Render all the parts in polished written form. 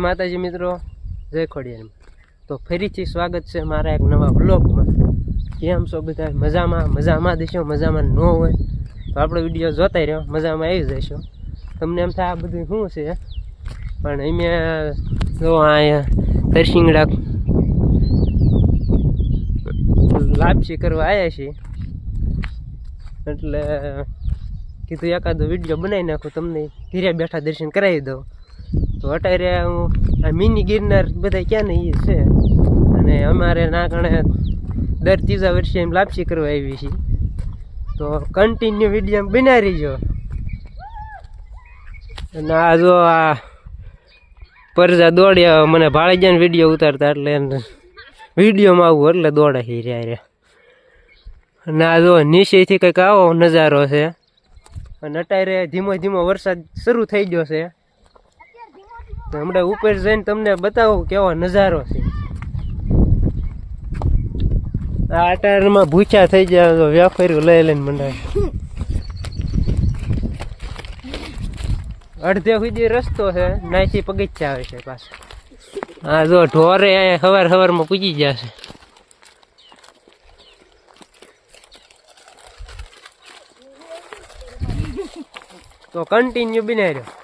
માતાજી મિત્રો, જય ખોડિયારમાં। તો ફરીથી સ્વાગત છે મારા એક નવા બ્લોગમાં। કેમ છો બધા? મજામાં દેશો, મજામાં ન હોય તો આપણો વિડીયો જોતા રહ્યો, મજામાં આવી જશો। તમને એમ થાય આ બધું શું છે, પણ અમે જો અહીંયા તરસિંગડા લાપસી કરવા આવ્યા છીએ, એટલે કીધું એકાદો વિડીયો બનાવી નાખું, તમને ઘરે બેઠા દર્શન કરાવી દઉં। તો અત્યારે હું આ મિની ગિરનાર બધા ક્યાં ને એ છે, અને અમારે ના કારણે દર ત્રીજા વર્ષે એમ લાપસી કરવા આવી છીએ। તો કન્ટિન્યુ વિડીયો બનાવી રહીજો। અને આ જો આ પરજા દોડ્યા, મને ભાળી જાય ને વિડીયો ઉતારતા, એટલે વિડીયોમાં આવું એટલે દોડે રહ્યા। અને આ જો નીચેથી કંઈક આવો નજારો છે, અને અત્યારે ધીમો ધીમો વરસાદ શરૂ થઈ ગયો છે। હમણાં ઉપર જઈને તમને બતાવું કેવો નજારો છે। આ અટારમાં ભૂખ્યા થઈ ગયા, તો વેફર્યું લઈને મંડાય। અડધે સુધી રસ્તો છે, નાથી પગથિયા આવે છે પાછું। હા જો ઢોરે સવારમાં પૂજી ગયા છે। તો કન્ટિન્યુ બનાવી રહ્યો।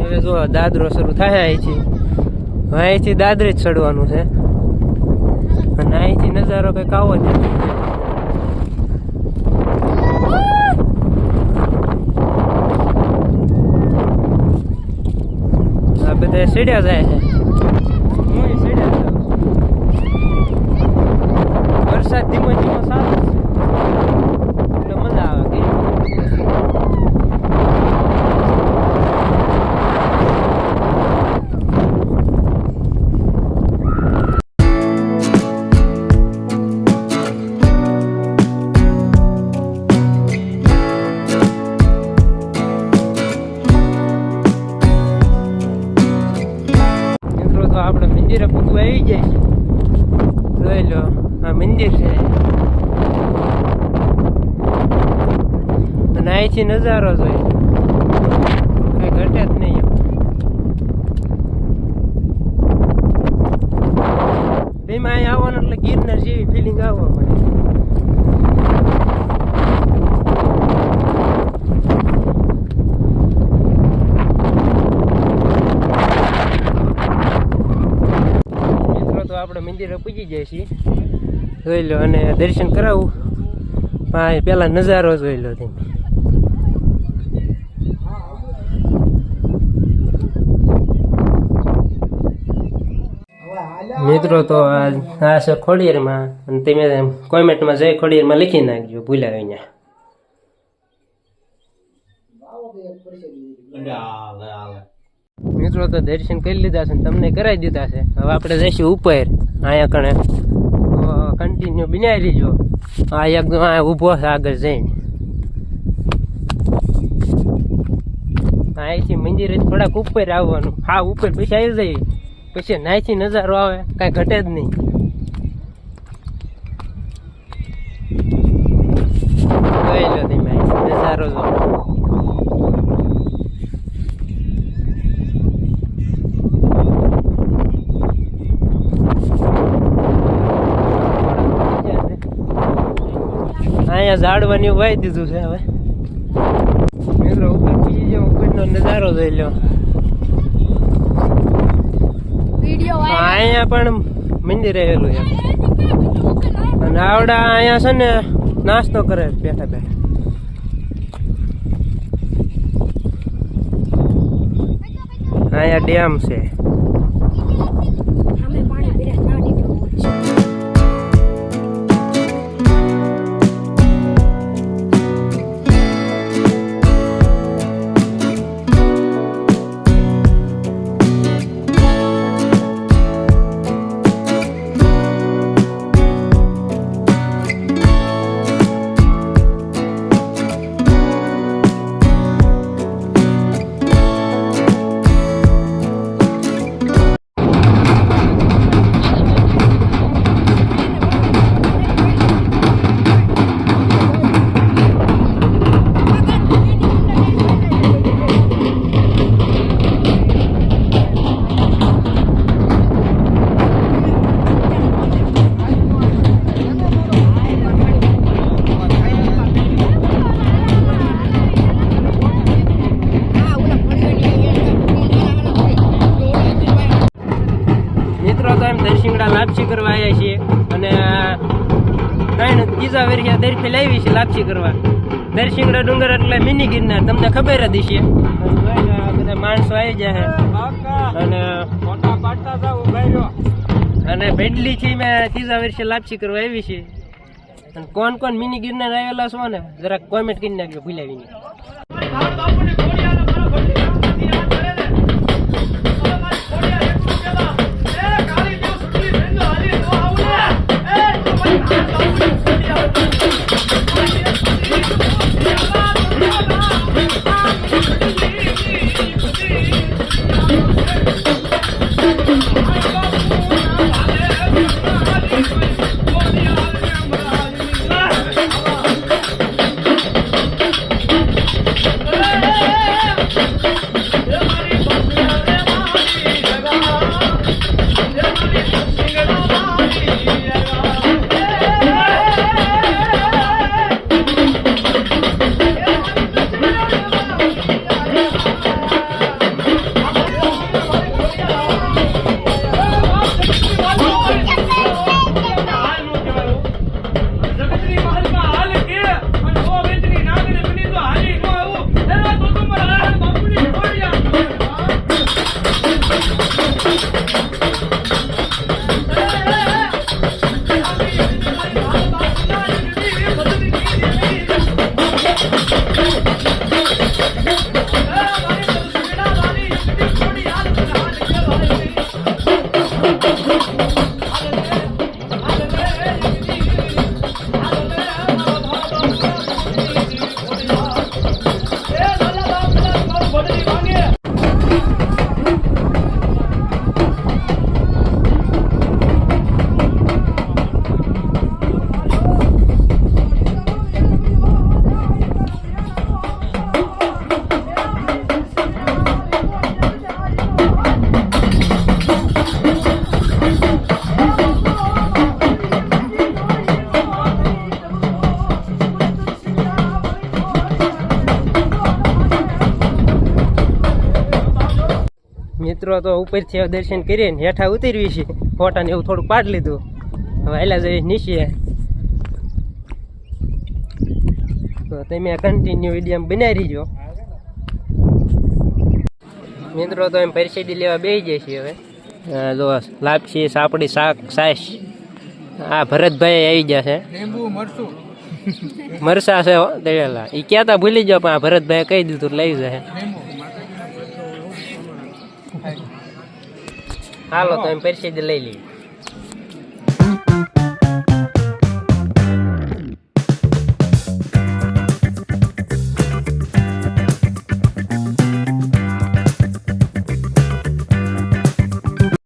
હવે જો દાદરો શરૂ થાય અહીંથી, અહીંથી દાદરે જ ચડવાનું છે, અને અહીંથી નજારો કંઈક આવો જ। આ બધા સીડ્યા જાય છે, હું સીડ્યા જાઉં છું। વરસાદ ધીમો ધીમો સારો છે, એટલે મજા આવે। આપણે મંદિરે પૂગવા આવી જાય છે, જોઈ લો આ મંદિર છે, અને અહીંથી નજારો જોઈ કઈ ઘટે જ નહીં। એમાં અહીં આવવાનું એટલે ગિરનાર જેવી ફિલિંગ આવવા મળે। આપણે મંદિરે પૂજી જાય છીએ, જોઈ લો, અને દર્શન કરાવું। હા પેલા નજારો જોઈ લો તમે। મિત્રો તો આ છે ખોડિયારમાં, અને તમે કોમેન્ટમાં જય ખોડિયારમાં લખી નાખજો, ભૂલ્યા અહીંયા। મિત્રો તો દર્શન કરી લીધા છે, તમને કરાવી દીધા છે। હવે આપણે જઈશું ઉપર, અહીંયા કણે કન્ટિન્યુ બનાવી લીજો। આ એકદમ આ ઊભો છે આગળ જઈને, અહીંથી મંદિરે થોડાક ઉપર આવવાનું। હા ઉપર પછી આવી જાય, પછી નાઈથી નજારો આવે, કાંઈ ઘટે જ નહીં। જોઈ લો તમે નજારો જો। અહીંયા ઝાડવાની વાઈ દીધું છે। હવે મિત્રો ઉપર પીજી જાવ, ઉપરનો નજારો જોઈ લો। અહીંયા પણ મંદિર રહેલું છે, અને આવડા અહીંયા છે ને નાસ્તો કરે બેઠા બેઠા। અહીંયા ડેમ છે। લાપસી કરવા આવ્યા છીએ અને ત્રીજા વર્ષે દરફેલ આવી છે લાપસી કરવા. દરસિંગડા ડુંગર એટલે મિની ગિરનાર, તમને ખબર જ હશે. બધા માણસો આવી જાય અને ભેડલી થી મેં ત્રીજા વર્ષે લાપસી કરવા આવી છે. અને કોણ કોણ મિની ગિરનાર આવેલા છો ને જરાક કોમેન્ટ કરી નાખજો ભૂલાવીને. મિત્રો તો ઉપરથી દર્શન કરીને હેઠા ઉતરવી છે, ફોટા ને એવું થોડુંક પાડી લીધું. હવે એલા જઈ નીચે તો તમે કન્ટિન્યુ વિડીયો બનાવી રહીજો. મિત્રો તો એમ પરસેદી લેવા બેસી જાય છે. હવે જો લાપસી સાપડી શાક સાસ આ ભરતભાઈ આવી ગયા છે. મરસા છે દળેલા એ ક્યાં ભૂલી જાઓ પણ આ ભરતભાઈ કહી દીધું લઈ જાય. હાલો તો એમ પરસેદી લઈ લઈએ.